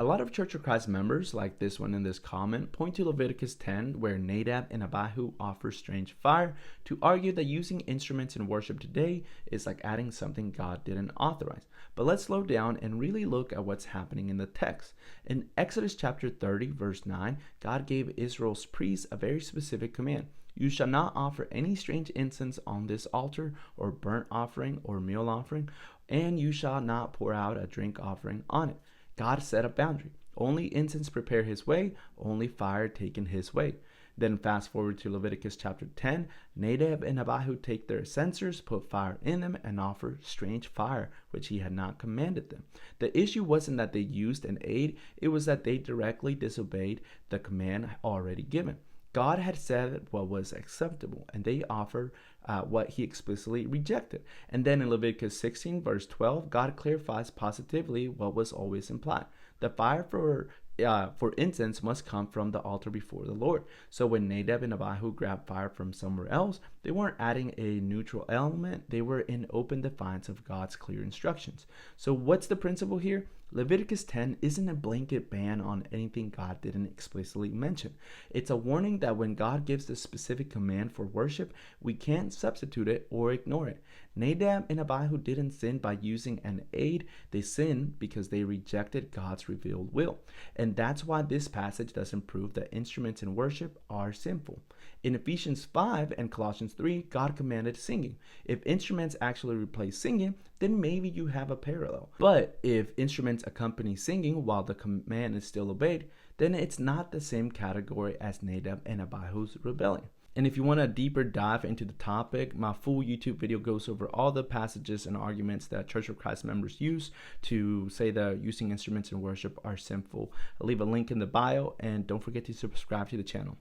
A lot of Church of Christ members, like this one in this comment, point to Leviticus 10, where Nadab and Abihu offer strange fire, to argue that using instruments in worship today is like adding something God didn't authorize. But let's slow down and really look at what's happening in the text. In Exodus chapter 30, verse 9, God gave Israel's priests a very specific command. You shall not offer any strange incense on this altar, or burnt offering, or meal offering, and you shall not pour out a drink offering on it. God set a boundary. Only incense prepare his way, only fire taken his way. Then fast forward to Leviticus chapter 10, Nadab and Abihu take their censers, put fire in them, and offer strange fire, which he had not commanded them. The issue wasn't that they used an aid, it was that they directly disobeyed the command already given. God had said what was acceptable, and they offered what he explicitly rejected. And then in Leviticus 16, verse 12, God clarifies positively what was always implied. The fire for incense must come from the altar before the Lord. So when Nadab and Abihu grabbed fire from somewhere else, they weren't adding a neutral element, they were in open defiance of God's clear instructions. So what's the principle here? Leviticus 10 isn't a blanket ban on anything God didn't explicitly mention. It's a warning that when God gives a specific command for worship, we can't substitute it or ignore it. Nadab and Abihu didn't sin by using an aid, they sinned because they rejected God's revealed will. And that's why this passage doesn't prove that instruments in worship are sinful. In Ephesians 5 and Colossians 3, God commanded singing. If instruments actually replace singing, then maybe you have a parallel. But if instruments accompany singing while the command is still obeyed, then it's not the same category as Nadab and Abihu's rebellion. And if you want a deeper dive into the topic, my full YouTube video goes over all the passages and arguments that Church of Christ members use to say that using instruments in worship are sinful. I'll leave a link in the bio, and don't forget to subscribe to the channel.